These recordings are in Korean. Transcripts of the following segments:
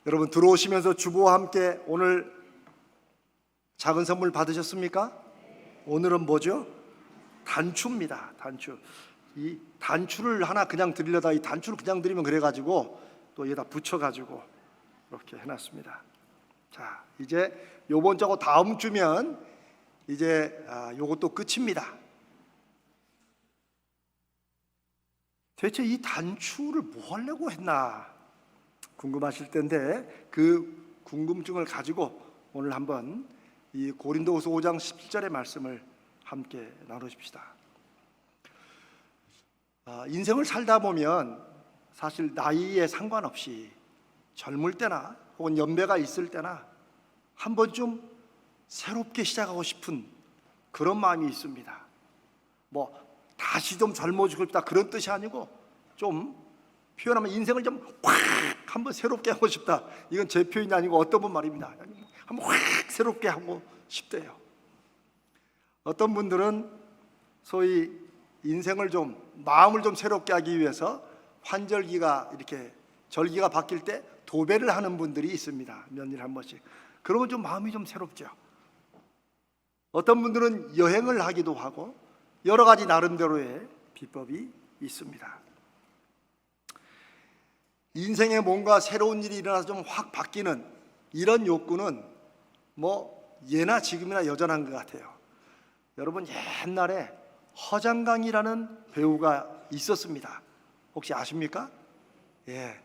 여러분 들어오시면서 주부와 함께 오늘 작은 선물 받으셨습니까? 오늘은 뭐죠? 단추입니다. 단추. 이 단추를 하나 그냥 드리려다 이 단추를 그냥 드리면 그래가지고 또 여기다 붙여가지고 이렇게 해놨습니다. 자, 이제 요번 주하고 다음 주면 이제 요것도 끝입니다. 대체 이 단추를 뭐 하려고 했나 궁금하실 텐데 그 궁금증을 가지고 오늘 한번 이 고린도후서 5장 17절의 말씀을 함께 나누십시다. 인생을 살다 보면 사실 나이에 상관없이 젊을 때나 혹은 연배가 있을 때나 한 번쯤 새롭게 시작하고 싶은 그런 마음이 있습니다. 뭐 다시 좀 젊어지고 싶다 그런 뜻이 아니고 좀 표현하면 인생을 좀 확 한번 새롭게 하고 싶다. 이건 제 표현이 아니고 어떤 분 말입니다. 한번 확 새롭게 하고 싶대요. 어떤 분들은 소위 인생을 좀 마음을 좀 새롭게 하기 위해서 환절기가 이렇게 절기가 바뀔 때 도배를 하는 분들이 있습니다. 며칠 한 번씩. 그러면 좀 마음이 좀 새롭죠. 어떤 분들은 여행을 하기도 하고 여러 가지 나름대로의 비법이 있습니다. 인생에 뭔가 새로운 일이 일어나서 좀 확 바뀌는 이런 욕구는 뭐 예나 지금이나 여전한 것 같아요. 여러분 옛날에 허장강이라는 배우가 있었습니다. 혹시 아십니까? 예.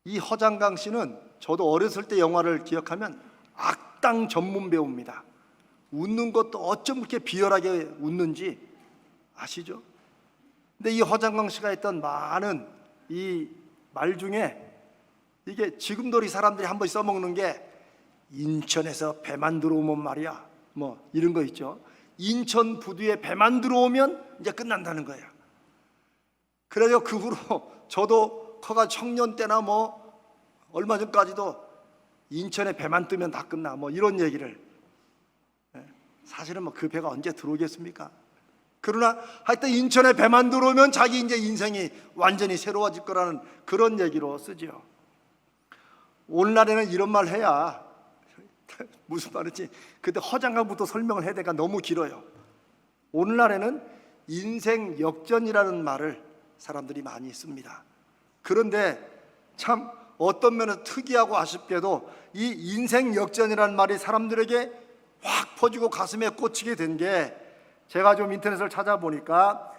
이 허장강 씨는 저도 어렸을 때 영화를 기억하면 악당 전문 배우입니다. 웃는 것도 어쩜 그렇게 비열하게 웃는지 아시죠? 근데 이 허장강 씨가 했던 많은 이 말 중에 이게 지금도 이 사람들이 한 번씩 써먹는 게 인천에서 배만 들어오면 말이야 뭐 이런 거 있죠. 인천 부두에 배만 들어오면 이제 끝난다는 거예요. 그래서 그 후로 저도 커가 청년 때나 뭐 얼마 전까지도 인천에 배만 뜨면 다 끝나 뭐 이런 얘기를, 사실은 뭐 그 배가 언제 들어오겠습니까? 그러나 하여튼 인천에 배만 들어오면 자기 이제 인생이 완전히 새로워질 거라는 그런 얘기로 쓰죠. 오늘날에는 이런 말 해야 무슨 말인지 그때 허장강부터 설명을 해야 되니까 너무 길어요. 오늘날에는 인생 역전이라는 말을 사람들이 많이 씁니다. 그런데 참 어떤 면에서 특이하고 아쉽게도 이 인생 역전이라는 말이 사람들에게 확 퍼지고 가슴에 꽂히게 된 게 제가 좀 인터넷을 찾아보니까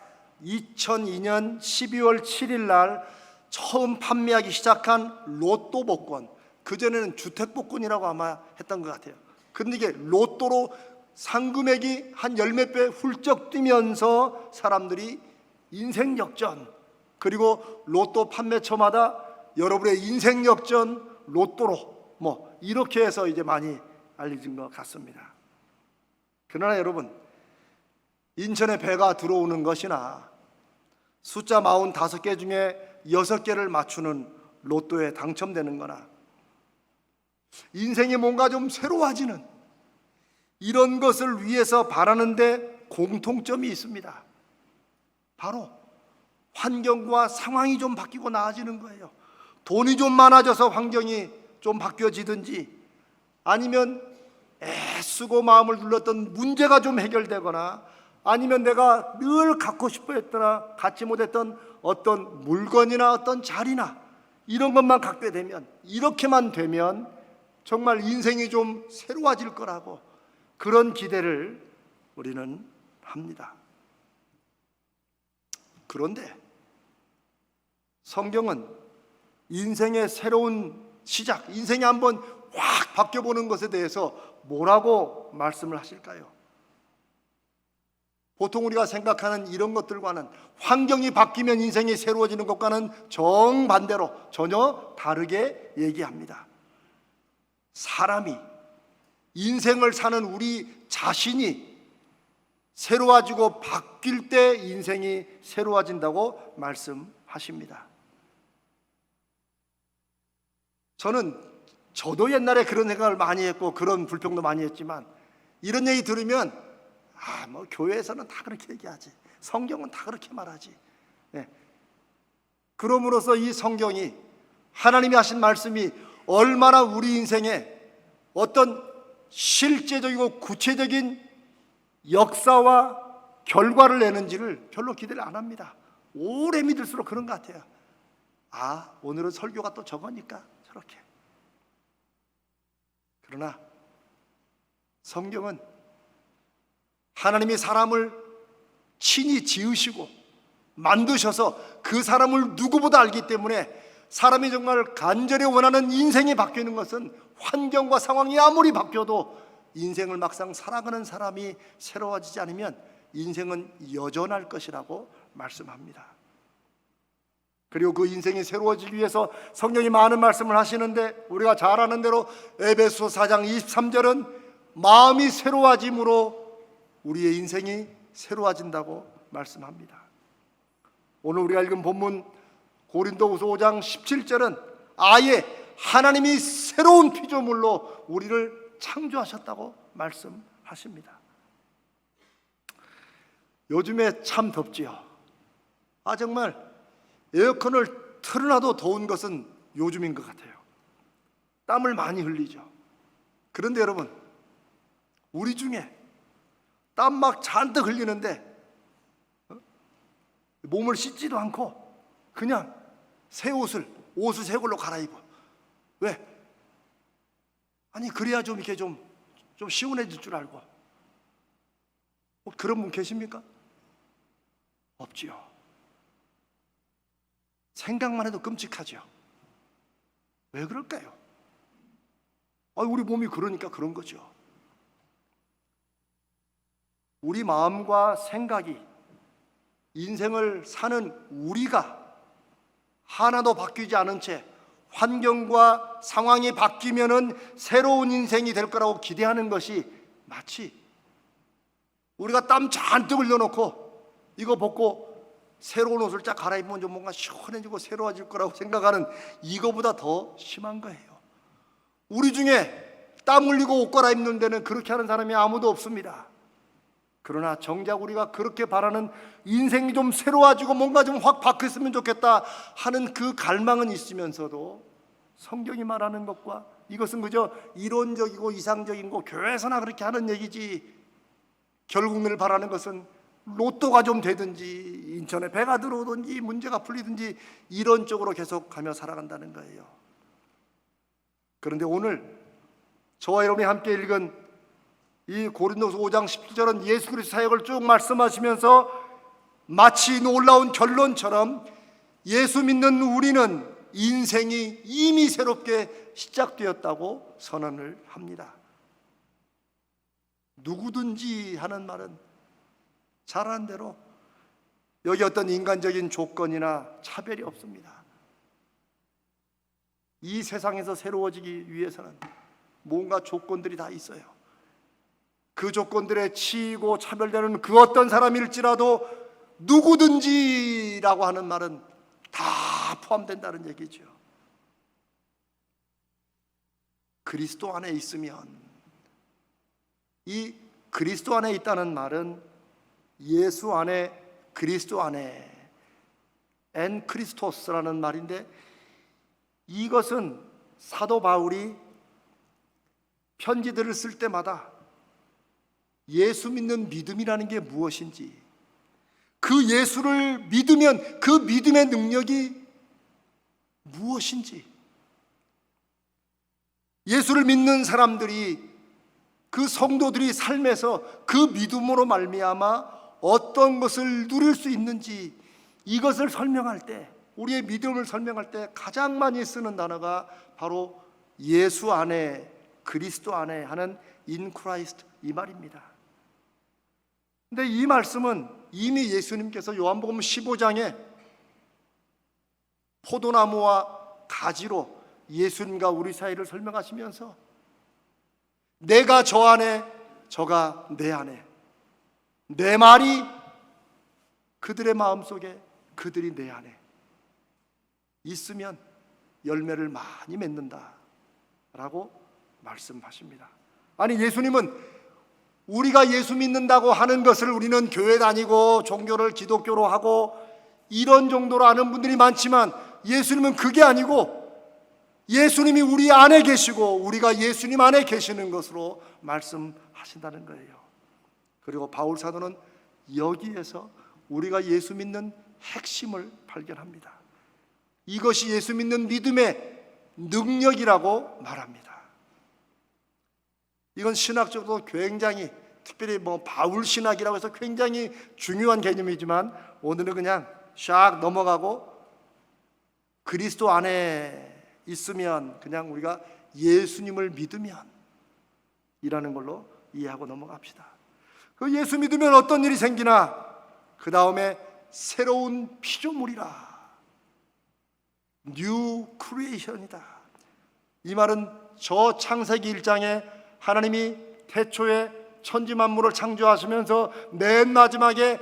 2002년 12월 7일 날 처음 판매하기 시작한 로또 복권, 그전에는 주택 복권이라고 아마 했던 것 같아요. 그런데 이게 로또로 상금액이 한 열몇 배 훌쩍 뛰면서 사람들이 인생 역전, 그리고 로또 판매처마다 여러분의 인생 역전 로또로 뭐 이렇게 해서 이제 많이 알려진 것 같습니다. 그러나 여러분, 인천에 배가 들어오는 것이나 숫자 45개 중에 6개를 맞추는 로또에 당첨되는 거나 인생이 뭔가 좀 새로워지는 이런 것을 위해서 바라는데 공통점이 있습니다. 바로 환경과 상황이 좀 바뀌고 나아지는 거예요. 돈이 좀 많아져서 환경이 좀 바뀌어지든지 아니면 애쓰고 마음을 눌렀던 문제가 좀 해결되거나 아니면 내가 늘 갖고 싶어 했거나 갖지 못했던 어떤 물건이나 어떤 자리나 이런 것만 갖게 되면, 이렇게만 되면 정말 인생이 좀 새로워질 거라고 그런 기대를 우리는 합니다. 그런데 성경은 인생의 새로운 시작, 인생이 한번 확 바뀌어보는 것에 대해서 뭐라고 말씀을 하실까요? 보통 우리가 생각하는 이런 것들과는, 환경이 바뀌면 인생이 새로워지는 것과는 정반대로 전혀 다르게 얘기합니다. 사람이, 인생을 사는 우리 자신이 새로워지고 바뀔 때 인생이 새로워진다고 말씀하십니다. 저도 옛날에 그런 생각을 많이 했고 그런 불평도 많이 했지만 이런 얘기 들으면 뭐 교회에서는 다 그렇게 얘기하지, 성경은 다 그렇게 말하지. 그럼으로써 이 성경이, 하나님이 하신 말씀이 얼마나 우리 인생에 어떤 실제적이고 구체적인 역사와 결과를 내는지를 별로 기대를 안 합니다. 오래 믿을수록 그런 것 같아요. 아, 오늘은 설교가 또 저거니까 저렇게. 그러나 성경은 하나님이 사람을 친히 지으시고 만드셔서 그 사람을 누구보다 알기 때문에 사람이 정말 간절히 원하는 인생이 바뀌는 것은 환경과 상황이 아무리 바뀌어도 인생을 막상 살아가는 사람이 새로워지지 않으면 인생은 여전할 것이라고 말씀합니다. 그리고 그 인생이 새로워지기 위해서 성경이 많은 말씀을 하시는데 우리가 잘 아는 대로 에베소 4장 23절은 마음이 새로워짐으로 우리의 인생이 새로워진다고 말씀합니다. 오늘 우리가 읽은 본문 고린도후서 5장 17절은 아예 하나님이 새로운 피조물로 우리를 창조하셨다고 말씀하십니다. 요즘에 참 덥지요. 정말 에어컨을 틀어놔도 더운 것은 요즘인 것 같아요. 땀을 많이 흘리죠. 그런데 여러분, 우리 중에 땀 막 잔뜩 흘리는데 몸을 씻지도 않고 그냥 새 옷을 새 걸로 갈아입어. 왜? 아니 그래야 좀 이렇게 좀 시원해질 줄 알고. 그런 분 계십니까? 없지요. 생각만 해도 끔찍하죠. 왜 그럴까요? 우리 몸이 그러니까 그런 거죠. 우리 마음과 생각이 인생을 사는 우리가 하나도 바뀌지 않은 채 환경과 상황이 바뀌면은 새로운 인생이 될 거라고 기대하는 것이 마치 우리가 땀 잔뜩 흘려놓고 이거 벗고 새로운 옷을 쫙 갈아입으면 좀 뭔가 시원해지고 새로워질 거라고 생각하는 이거보다 더 심한 거예요. 우리 중에 땀 흘리고 옷 갈아입는 데는 그렇게 하는 사람이 아무도 없습니다. 그러나 정작 우리가 그렇게 바라는 인생이 좀 새로워지고 뭔가 좀 확 바뀌었으면 좋겠다 하는 그 갈망은 있으면서도 성경이 말하는 것과 이것은 그저 이론적이고 이상적인 거 교회에서나 그렇게 하는 얘기지, 결국 늘 바라는 것은 로또가 좀 되든지 인천에 배가 들어오든지 문제가 풀리든지 이런 쪽으로 계속 가며 살아간다는 거예요. 그런데 오늘 저와 여러분이 함께 읽은 이 고린도서 5장 17절은 예수 그리스도 사역을 쭉 말씀하시면서 마치 놀라운 결론처럼 예수 믿는 우리는 인생이 이미 새롭게 시작되었다고 선언을 합니다. 누구든지 하는 말은 잘 아는 대로 여기 어떤 인간적인 조건이나 차별이 없습니다. 이 세상에서 새로워지기 위해서는 뭔가 조건들이 다 있어요. 그 조건들에 치이고 차별되는 그 어떤 사람일지라도 누구든지라고 하는 말은 다 포함된다는 얘기죠. 그리스도 안에 있으면, 이 그리스도 안에 있다는 말은 예수 안에, 그리스도 안에, 엔 크리스토스라는 말인데, 이것은 사도 바울이 편지들을 쓸 때마다 예수 믿는 믿음이라는 게 무엇인지, 그 예수를 믿으면 그 믿음의 능력이 무엇인지, 예수를 믿는 사람들이, 그 성도들이 삶에서 그 믿음으로 말미암아 어떤 것을 누릴 수 있는지, 이것을 설명할 때, 우리의 믿음을 설명할 때 가장 많이 쓰는 단어가 바로 예수 안에, 그리스도 안에 하는 in Christ, 이 말입니다. 근데 이 말씀은 이미 예수님께서 요한복음 15장에 포도나무와 가지로 예수님과 우리 사이를 설명하시면서 내가 저 안에, 저가 내 안에, 내 말이 그들의 마음속에, 그들이 내 안에 있으면 열매를 많이 맺는다 라고 말씀하십니다. 아니, 예수님은 우리가 예수 믿는다고 하는 것을 우리는 교회 다니고 종교를 기독교로 하고 이런 정도로 아는 분들이 많지만, 예수님은 그게 아니고 예수님이 우리 안에 계시고 우리가 예수님 안에 계시는 것으로 말씀하신다는 거예요. 그리고 바울 사도는 여기에서 우리가 예수 믿는 핵심을 발견합니다. 이것이 예수 믿는 믿음의 능력이라고 말합니다. 이건 신학적으로 굉장히, 특별히 바울 신학이라고 해서 굉장히 중요한 개념이지만 오늘은 그냥 샥 넘어가고 그리스도 안에 있으면 그냥 우리가 예수님을 믿으면 이라는 걸로 이해하고 넘어갑시다. 그 예수 믿으면 어떤 일이 생기나? 그 다음에 새로운 피조물이라, 뉴 크리에이션이다. 이 말은 저 창세기 1장에 하나님이 태초에 천지 만물을 창조하시면서 맨 마지막에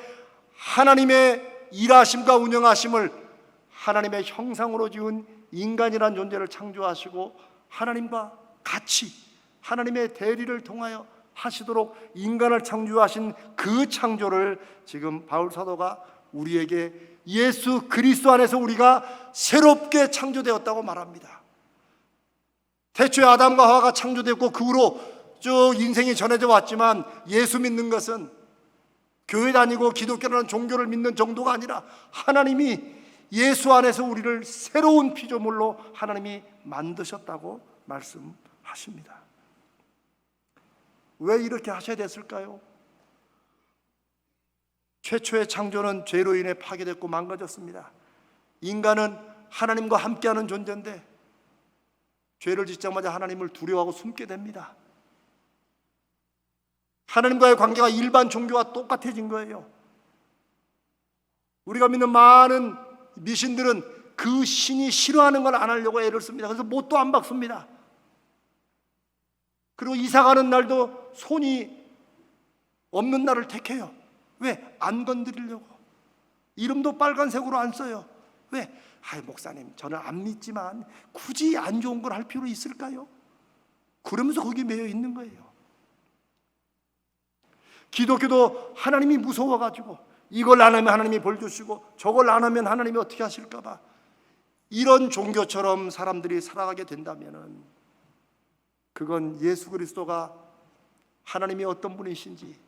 하나님의 일하심과 운영하심을, 하나님의 형상으로 지은 인간이란 존재를 창조하시고 하나님과 같이 하나님의 대리를 통하여 하시도록 인간을 창조하신 그 창조를 지금 바울 사도가 우리에게 예수 그리스도 안에서 우리가 새롭게 창조되었다고 말합니다. 태초에 아담과 하와가 창조되었고 그 후로 쭉 인생이 전해져 왔지만 예수 믿는 것은 교회 다니고 기독교라는 종교를 믿는 정도가 아니라 하나님이 예수 안에서 우리를 새로운 피조물로 하나님이 만드셨다고 말씀하십니다. 왜 이렇게 하셔야 됐을까요? 최초의 창조는 죄로 인해 파괴됐고 망가졌습니다. 인간은 하나님과 함께하는 존재인데 죄를 짓자마자 하나님을 두려워하고 숨게 됩니다. 하나님과의 관계가 일반 종교와 똑같아진 거예요. 우리가 믿는 많은 미신들은 그 신이 싫어하는 걸 안 하려고 애를 씁니다. 그래서 못도 안 박습니다. 그리고 이사 가는 날도 손이 없는 날을 택해요. 왜? 안 건드리려고. 이름도 빨간색으로 안 써요. 왜? 목사님, 저는 안 믿지만 굳이 안 좋은 걸 할 필요 있을까요? 그러면서 거기에 매여 있는 거예요. 기독교도 하나님이 무서워가지고 이걸 안 하면 하나님이 벌 주시고 저걸 안 하면 하나님이 어떻게 하실까 봐 이런 종교처럼 사람들이 살아가게 된다면 그건 예수 그리스도가 하나님이 어떤 분이신지,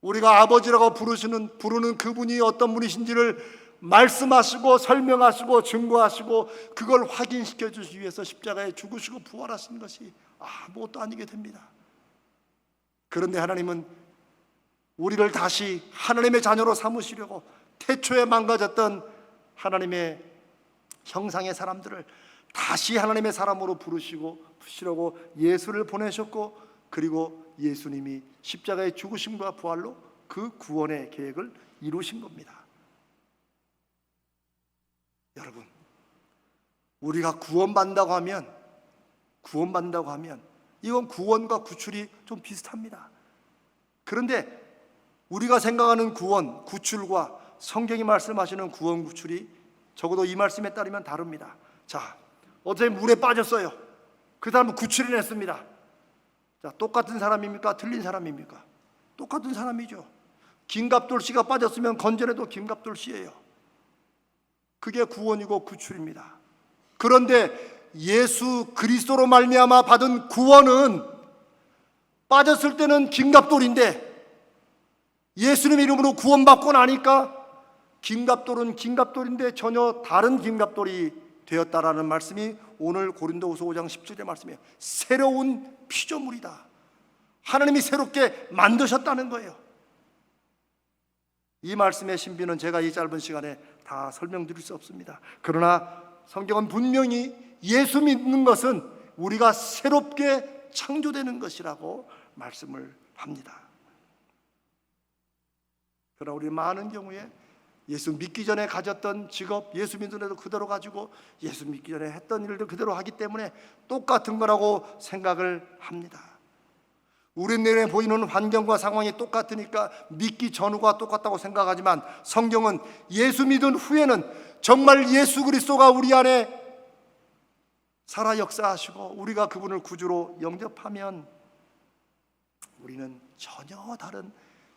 우리가 아버지라고 부르는 그분이 어떤 분이신지를 말씀하시고 설명하시고 증거하시고 그걸 확인시켜 주시기 위해서 십자가에 죽으시고 부활하신 것이 아무것도 아니게 됩니다. 그런데 하나님은 우리를 다시 하나님의 자녀로 삼으시려고 태초에 망가졌던 하나님의 형상의 사람들을 다시 하나님의 사람으로 부르시려고 예수를 보내셨고, 그리고 예수님이 십자가의 죽으심과 부활로 그 구원의 계획을 이루신 겁니다. 여러분, 우리가 구원받는다고 하면 이건 구원과 구출이 좀 비슷합니다. 그런데 우리가 생각하는 구원, 구출과 성경이 말씀하시는 구원, 구출이 적어도 이 말씀에 따르면 다릅니다. 자, 어제 물에 빠졌어요. 그 사람은 구출해냈습니다. 자, 똑같은 사람입니까? 틀린 사람입니까? 똑같은 사람이죠. 김갑돌씨가 빠졌으면 건져내도 김갑돌씨예요. 그게 구원이고 구출입니다. 그런데 예수 그리스도로 말미암아 받은 구원은 빠졌을 때는 김갑돌인데 예수님 이름으로 구원받고 나니까 김갑돌은 김갑돌인데 전혀 다른 김갑돌이 되었다라는 말씀이 오늘 고린도후서 5장 17절의 말씀이에요. 새로운 피조물이다. 하나님이 새롭게 만드셨다는 거예요. 이 말씀의 신비는 제가 이 짧은 시간에 다 설명드릴 수 없습니다. 그러나 성경은 분명히 예수 믿는 것은 우리가 새롭게 창조되는 것이라고 말씀을 합니다. 그러나 우리 많은 경우에 예수 믿기 전에 가졌던 직업, 예수 믿는 애도 그대로 가지고 예수 믿기 전에 했던 일도 그대로 하기 때문에 똑같은 거라고 생각을 합니다. 우리 눈에 보이는 환경과 상황이 똑같으니까 믿기 전후가 똑같다고 생각하지만 성경은 예수 믿은 후에는 정말 예수 그리스도가 우리 안에 살아 역사하시고 우리가 그분을 구주로 영접하면 우리는 전혀 다른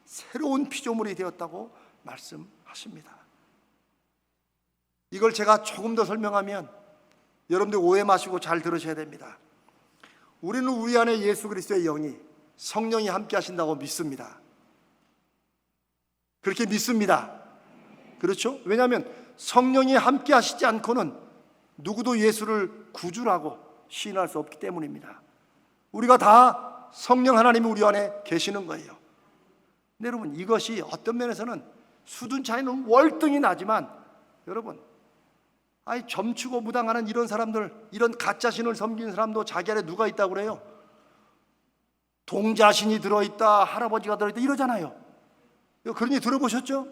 새로운 피조물이 되었다고 말씀하십니다. 이걸 제가 조금 더 설명하면 여러분들 오해 마시고 잘 들으셔야 됩니다. 우리는 우리 안에 예수 그리스도의 영이, 성령이 함께 하신다고 믿습니다. 그렇게 믿습니다. 그렇죠? 왜냐하면 성령이 함께 하시지 않고는 누구도 예수를 구주라고 시인할 수 없기 때문입니다. 우리가 다 성령 하나님이 우리 안에 계시는 거예요. 근데 여러분, 이것이 어떤 면에서는 수준 차이는 월등히 나지만, 여러분, 점치고 무당하는 이런 사람들, 이런 가짜신을 섬기는 사람도 자기 안에 누가 있다고 그래요? 동자신이 들어있다, 할아버지가 들어있다 이러잖아요. 그런 얘기 들어보셨죠?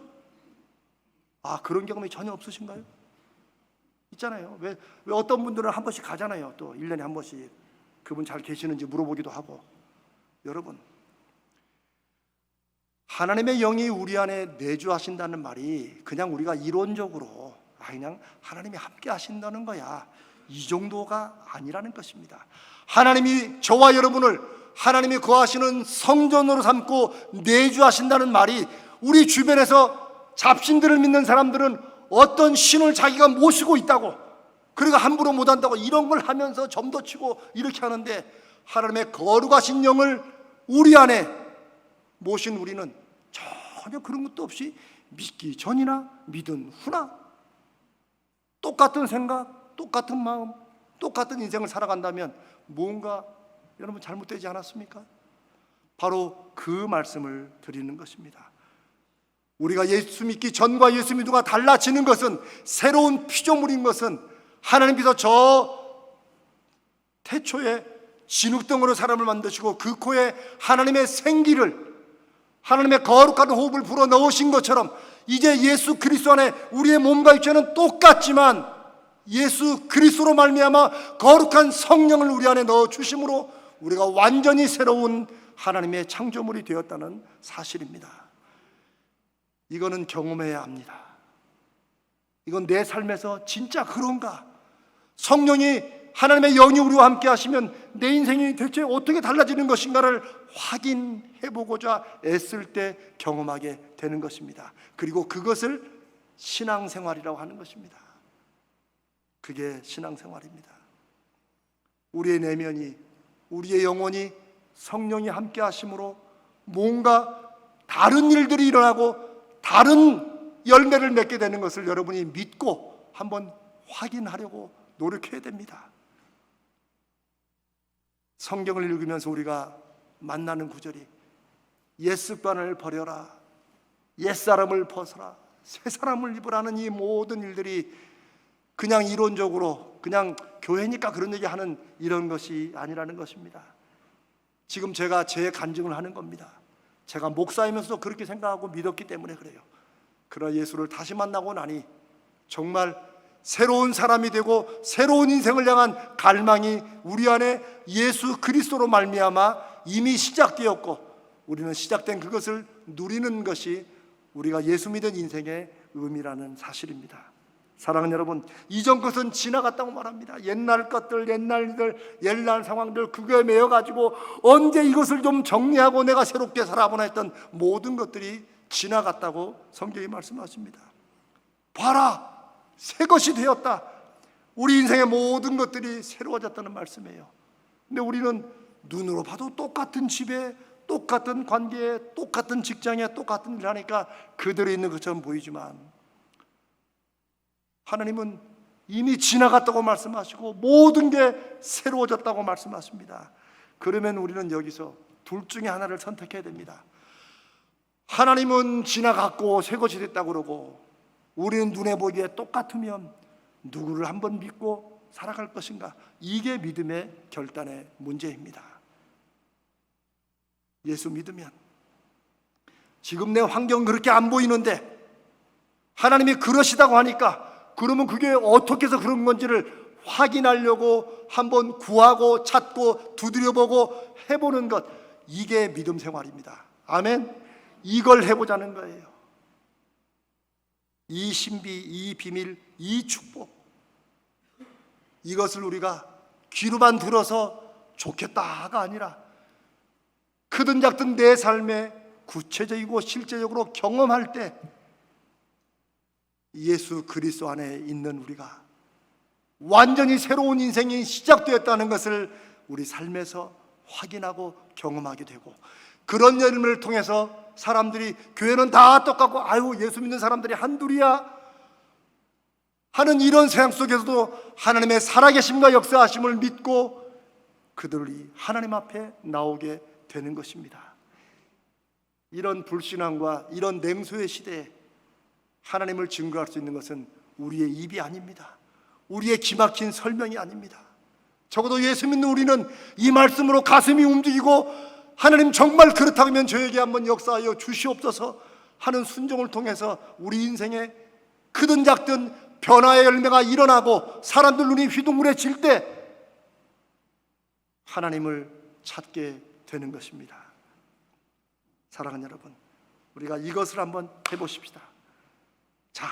그런 경험이 전혀 없으신가요? 있잖아요. 왜 어떤 분들은 한 번씩 가잖아요. 또 1년에 한 번씩 그분 잘 계시는지 물어보기도 하고. 여러분, 하나님의 영이 우리 안에 내주하신다는 말이 그냥 우리가 이론적으로 그냥 하나님이 함께 하신다는 거야, 이 정도가 아니라는 것입니다. 하나님이 저와 여러분을 하나님이 거하시는 성전으로 삼고 내주하신다는 말이, 우리 주변에서 잡신들을 믿는 사람들은 어떤 신을 자기가 모시고 있다고, 그러니까 함부로 못한다고 이런 걸 하면서 점도 치고 이렇게 하는데, 하나님의 거룩하신 영을 우리 안에 모신 우리는 전혀 그런 것도 없이 믿기 전이나 믿은 후나 똑같은 생각, 똑같은 마음, 똑같은 인생을 살아간다면 뭔가 여러분 잘못되지 않았습니까? 바로 그 말씀을 드리는 것입니다. 우리가 예수 믿기 전과 예수 믿는 후가 달라지는 것은, 새로운 피조물인 것은, 하나님께서 저 태초에 진흙덩으로 사람을 만드시고 그 코에 하나님의 생기를, 하나님의 거룩한 호흡을 불어 넣으신 것처럼, 이제 예수 그리스도 안에 우리의 몸과 육체는 똑같지만 예수 그리스도로 말미암아 거룩한 성령을 우리 안에 넣어 주심으로 우리가 완전히 새로운 하나님의 창조물이 되었다는 사실입니다. 이거는 경험해야 합니다. 이건 내 삶에서 진짜 그런가? 성령이, 하나님의 영이 우리와 함께 하시면 내 인생이 대체 어떻게 달라지는 것인가를 확인해보고자 애쓸 때 경험하게 되는 것입니다. 그리고 그것을 신앙생활이라고 하는 것입니다. 그게 신앙생활입니다. 우리의 내면이, 우리의 영혼이 성령이 함께 하심으로 뭔가 다른 일들이 일어나고 다른 열매를 맺게 되는 것을 여러분이 믿고 한번 확인하려고 노력해야 됩니다. 성경을 읽으면서 우리가 만나는 구절이, 옛 습관을 버려라, 옛사람을 벗어라, 새사람을 입으라는 이 모든 일들이 그냥 이론적으로 그냥 교회니까 그런 얘기하는 이런 것이 아니라는 것입니다. 지금 제가 제 간증을 하는 겁니다. 제가 목사이면서도 그렇게 생각하고 믿었기 때문에 그래요. 그러나 예수를 다시 만나고 나니 정말 새로운 사람이 되고 새로운 인생을 향한 갈망이 우리 안에 예수 그리스도로 말미암아 이미 시작되었고, 우리는 시작된 그것을 누리는 것이 우리가 예수 믿은 인생의 의미라는 사실입니다. 사랑하는 여러분, 이전 것은 지나갔다고 말합니다. 옛날 것들, 옛날 일들, 옛날 상황들, 그거에 매여가지고 언제 이것을 좀 정리하고 내가 새롭게 살아보나 했던 모든 것들이 지나갔다고 성경이 말씀하십니다. 봐라, 새 것이 되었다. 우리 인생의 모든 것들이 새로워졌다는 말씀이에요. 근데 우리는 눈으로 봐도 똑같은 집에, 똑같은 관계에, 똑같은 직장에, 똑같은 일을 하니까 그대로 있는 것처럼 보이지만, 하나님은 이미 지나갔다고 말씀하시고 모든 게 새로워졌다고 말씀하십니다. 그러면 우리는 여기서 둘 중에 하나를 선택해야 됩니다. 하나님은 지나갔고 새 것이 됐다고 그러고, 우리는 눈에 보기에 똑같으면 누구를 한번 믿고 살아갈 것인가? 이게 믿음의 결단의 문제입니다. 예수 믿으면 지금 내 환경 그렇게 안 보이는데 하나님이 그러시다고 하니까, 그러면 그게 어떻게 해서 그런 건지를 확인하려고 한번 구하고 찾고 두드려보고 해보는 것, 이게 믿음 생활입니다. 아멘. 이걸 해보자는 거예요. 이 신비, 이 비밀, 이 축복, 이것을 우리가 귀로만 들어서 좋겠다가 아니라 크든 작든 내 삶에 구체적이고 실제적으로 경험할 때 예수 그리스도 안에 있는 우리가 완전히 새로운 인생이 시작되었다는 것을 우리 삶에서 확인하고 경험하게 되고, 그런 열매를 통해서 사람들이 교회는 다 똑같고 아유 예수 믿는 사람들이 한둘이야 하는 이런 세상 속에서도 하나님의 살아계심과 역사하심을 믿고 그들이 하나님 앞에 나오게 되는 것입니다. 이런 불신앙과 이런 냉소의 시대에 하나님을 증거할 수 있는 것은 우리의 입이 아닙니다. 우리의 기막힌 설명이 아닙니다. 적어도 예수 믿는 우리는 이 말씀으로 가슴이 움직이고 하나님 정말 그렇다면 저에게 한번 역사하여 주시옵소서 하는 순종을 통해서 우리 인생에 크든 작든 변화의 열매가 일어나고 사람들 눈이 휘둥그레질 때 하나님을 찾게 되는 것입니다. 사랑하는 여러분, 우리가 이것을 한번 해보십시다. 자,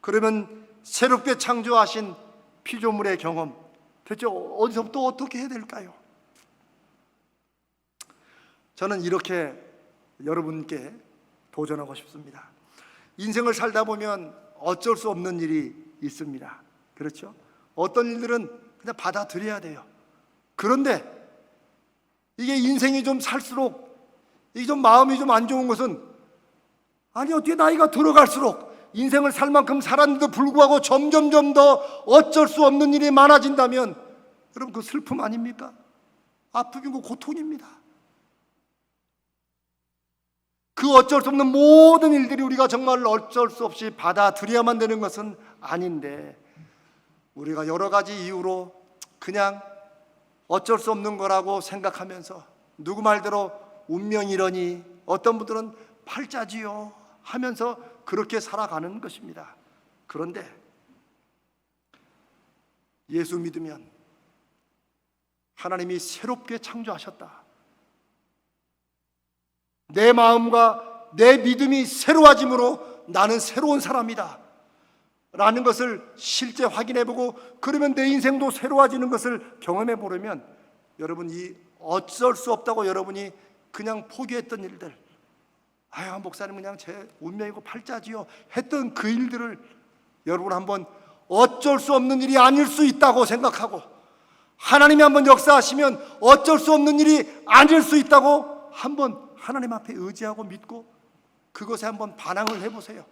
그러면 새롭게 창조하신 피조물의 경험 대체 어디서부터 어떻게 해야 될까요? 저는 이렇게 여러분께 도전하고 싶습니다. 인생을 살다 보면 어쩔 수 없는 일이 있습니다. 그렇죠? 어떤 일들은 그냥 받아들여야 돼요. 그런데 이게 인생이 좀 살수록 이게 좀 마음이 좀 안 좋은 것은, 아니 어떻게 나이가 들어갈수록 인생을 살 만큼 살았는데도 불구하고 점점점 더 어쩔 수 없는 일이 많아진다면 여러분 그 슬픔 아닙니까? 아픔이고 고통입니다. 그 어쩔 수 없는 모든 일들이 우리가 정말 어쩔 수 없이 받아들여야만 되는 것은 아닌데, 우리가 여러 가지 이유로 그냥 어쩔 수 없는 거라고 생각하면서 누구 말대로 운명이러니 어떤 분들은 팔자지요 하면서 그렇게 살아가는 것입니다. 그런데 예수 믿으면 하나님이 새롭게 창조하셨다, 내 마음과 내 믿음이 새로워짐으로 나는 새로운 사람이다 라는 것을 실제 확인해보고, 그러면 내 인생도 새로워지는 것을 경험해보려면 여러분 이 어쩔 수 없다고 여러분이 그냥 포기했던 일들, 아유 목사님 그냥 제 운명이고 팔자지요 했던 그 일들을 여러분 한번 어쩔 수 없는 일이 아닐 수 있다고 생각하고, 하나님이 한번 역사하시면 어쩔 수 없는 일이 아닐 수 있다고 한번 하나님 앞에 의지하고 믿고 그것에 한번 반항을 해보세요.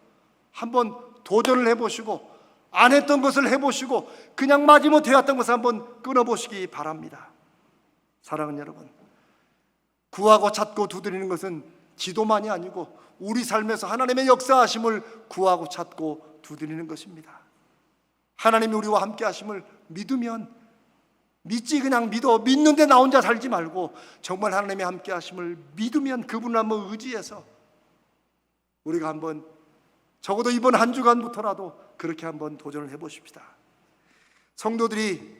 한번 도전을 해보시고 안 했던 것을 해보시고 그냥 마지못해 왔던 것을 한번 끊어보시기 바랍니다. 사랑하는 여러분, 구하고 찾고 두드리는 것은 지도만이 아니고 우리 삶에서 하나님의 역사하심을 구하고 찾고 두드리는 것입니다. 하나님이 우리와 함께 하심을 믿으면 믿지, 그냥 믿어. 믿는데 나 혼자 살지 말고 정말 하나님의 함께 하심을 믿으면 그분을 한번 의지해서 우리가 한번 적어도 이번 한 주간부터라도 그렇게 한번 도전을 해보십시다. 성도들이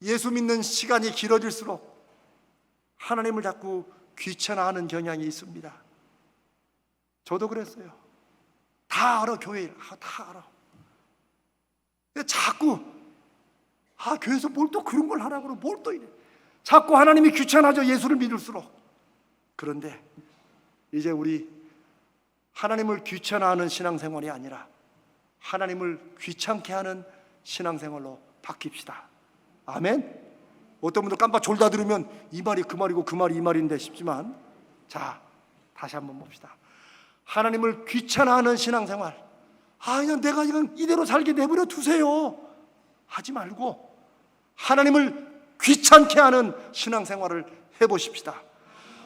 예수 믿는 시간이 길어질수록 하나님을 자꾸 귀찮아하는 경향이 있습니다. 저도 그랬어요. 다 알아, 교회 일. 다 알아. 자꾸 교회에서 뭘 또 그런 걸 하라고 그러고 뭘 또 이래. 자꾸 하나님이 귀찮아져, 예수를 믿을수록. 그런데 이제 우리 하나님을 귀찮아하는 신앙생활이 아니라 하나님을 귀찮게 하는 신앙생활로 바뀝시다. 아멘? 어떤 분들 깜빡 졸다 들으면 이 말이 그 말이고 그 말이 이 말인데 싶지만, 자 다시 한번 봅시다. 하나님을 귀찮아하는 신앙생활, 그냥 내가 그냥 이대로 살게 내버려 두세요 하지 말고 하나님을 귀찮게 하는 신앙생활을 해보십시다.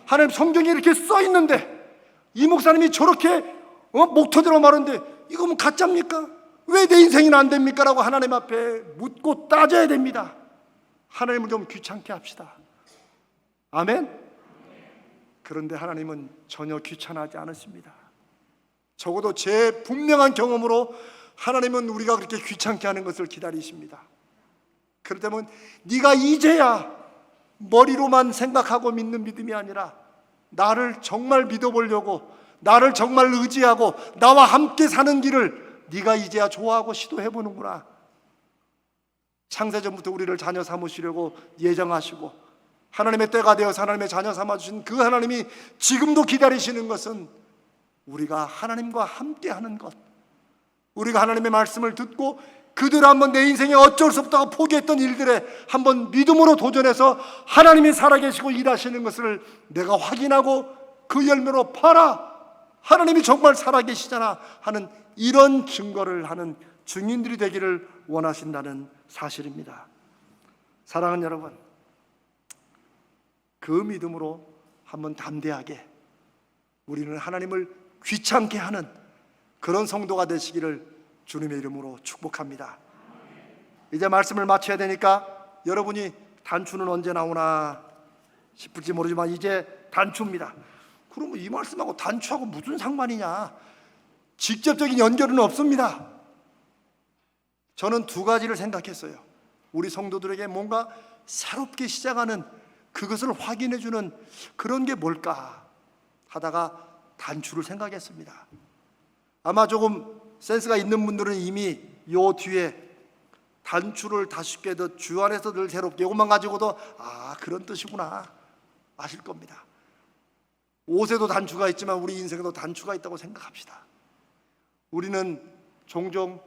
하나님 성경에 이렇게 써있는데 이 목사님이 저렇게 목 터지라고 말하는데 이거 뭐 가짜입니까? 왜 내 인생이나 안 됩니까? 라고 하나님 앞에 묻고 따져야 됩니다. 하나님을 좀 귀찮게 합시다. 아멘? 그런데 하나님은 전혀 귀찮아하지 않으십니다. 적어도 제 분명한 경험으로 하나님은 우리가 그렇게 귀찮게 하는 것을 기다리십니다. 그렇다면 네가 이제야 머리로만 생각하고 믿는 믿음이 아니라 나를 정말 믿어보려고, 나를 정말 의지하고 나와 함께 사는 길을 네가 이제야 좋아하고 시도해보는구나. 창세전부터 우리를 자녀 삼으시려고 예정하시고 하나님의 때가 되어서 하나님의 자녀 삼아주신 그 하나님이 지금도 기다리시는 것은 우리가 하나님과 함께하는 것, 우리가 하나님의 말씀을 듣고 그대로 한번 내 인생에 어쩔 수 없다고 포기했던 일들에 한번 믿음으로 도전해서 하나님이 살아계시고 일하시는 것을 내가 확인하고 그 열매로 봐라, 하나님이 정말 살아계시잖아 하는 이런 증거를 하는 증인들이 되기를 원하신다는 사실입니다. 사랑하는 여러분, 그 믿음으로 한번 담대하게 우리는 하나님을 귀찮게 하는 그런 성도가 되시기를 주님의 이름으로 축복합니다. 이제 말씀을 마쳐야 되니까 여러분이 단추는 언제 나오나 싶을지 모르지만 이제 단추입니다. 그러면 이 말씀하고 단추하고 무슨 상관이냐? 직접적인 연결은 없습니다. 저는 두 가지를 생각했어요. 우리 성도들에게 뭔가 새롭게 시작하는 그것을 확인해주는 그런 게 뭘까 하다가 단추를 생각했습니다. 아마 조금 센스가 있는 분들은 이미 요 뒤에 단추를 5개 더 주 안에서 늘 새롭게, 이것만 가지고도 그런 뜻이구나 아실 겁니다. 옷에도 단추가 있지만 우리 인생에도 단추가 있다고 생각합시다. 우리는 종종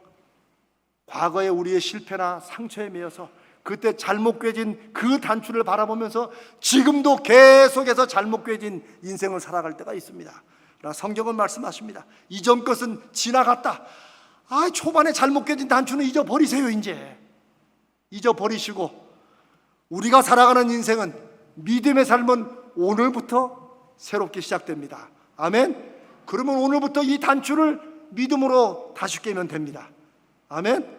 과거의 우리의 실패나 상처에 매여서 그때 잘못 꿰진 그 단추를 바라보면서 지금도 계속해서 잘못 꿰진 인생을 살아갈 때가 있습니다. 그러나 성경은 말씀하십니다. 이전 것은 지나갔다. 초반에 잘못 꿰진 단추는 잊어버리세요. 이제 잊어버리시고 우리가 살아가는 인생은, 믿음의 삶은 오늘부터 새롭게 시작됩니다. 아멘. 그러면 오늘부터 이 단추를 믿음으로 다시 깨면 됩니다. 아멘.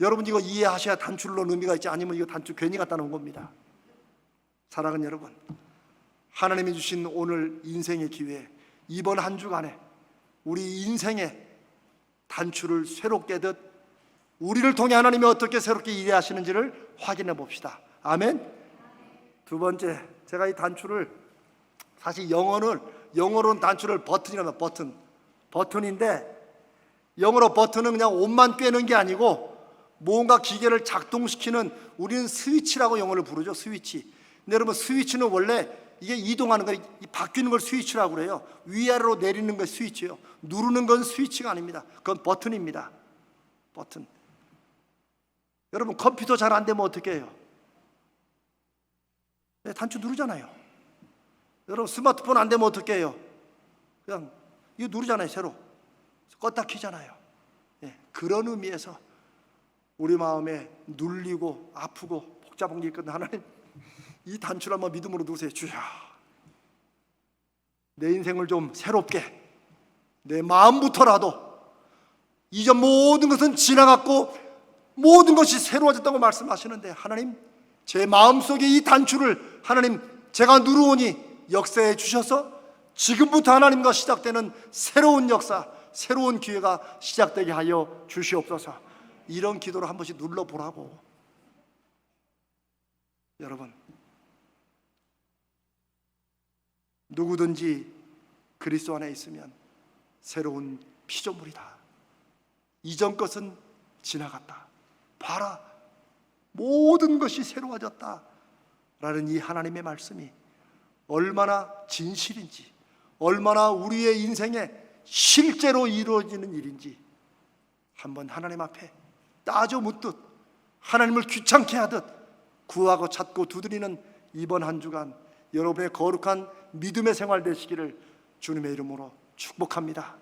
여러분 이거 이해하셔야 단추를 넣는 의미가 있지, 아니면 이거 단추 괜히 갖다 놓은 겁니다. 사랑하는 여러분, 하나님이 주신 오늘 인생의 기회, 이번 한 주간에 우리 인생의 단추를 새롭게 듯 우리를 통해 하나님이 어떻게 새롭게 일하시는지를 확인해 봅시다. 아멘. 두 번째, 제가 이 단추를 사실 영어로는 단추를 버튼이라면 버튼인데, 영어로 버튼은 그냥 옷만 꿰는 게 아니고 뭔가 기계를 작동시키는, 우리는 스위치라고 영어를 부르죠. 스위치. 근데 여러분, 스위치는 원래 이게 이동하는 거, 바뀌는 걸 스위치라고 그래요. 위아래로 내리는 거 스위치예요. 누르는 건 스위치가 아닙니다. 그건 버튼입니다. 버튼. 여러분, 컴퓨터 잘 안 되면 어떻게 해요? 네, 단추 누르잖아요. 여러분, 스마트폰 안 되면 어떻게 해요? 그냥 이거 누르잖아요. 새로 껐다 켜잖아요. 네, 그런 의미에서 우리 마음에 눌리고 아프고 복잡한 게 있거든. 하나님, 이 단추를 한번 믿음으로 누르세요. 주여, 내 인생을 좀 새롭게, 내 마음부터라도 이전 모든 것은 지나갔고 모든 것이 새로워졌다고 말씀하시는데, 하나님, 제 마음속에 이 단추를 하나님 제가 누르오니 역사해 주셔서 지금부터 하나님과 시작되는 새로운 역사, 새로운 기회가 시작되게 하여 주시옵소서. 이런 기도를 한 번씩 눌러보라고. 여러분, 누구든지 그리스도 안에 있으면 새로운 피조물이다. 이전 것은 지나갔다. 봐라, 모든 것이 새로워졌다 라는 이 하나님의 말씀이 얼마나 진실인지, 얼마나 우리의 인생에 실제로 이루어지는 일인지 한번 하나님 앞에 따져 묻듯, 하나님을 귀찮게 하듯 구하고 찾고 두드리는 이번 한 주간 여러분의 거룩한 믿음의 생활 되시기를 주님의 이름으로 축복합니다.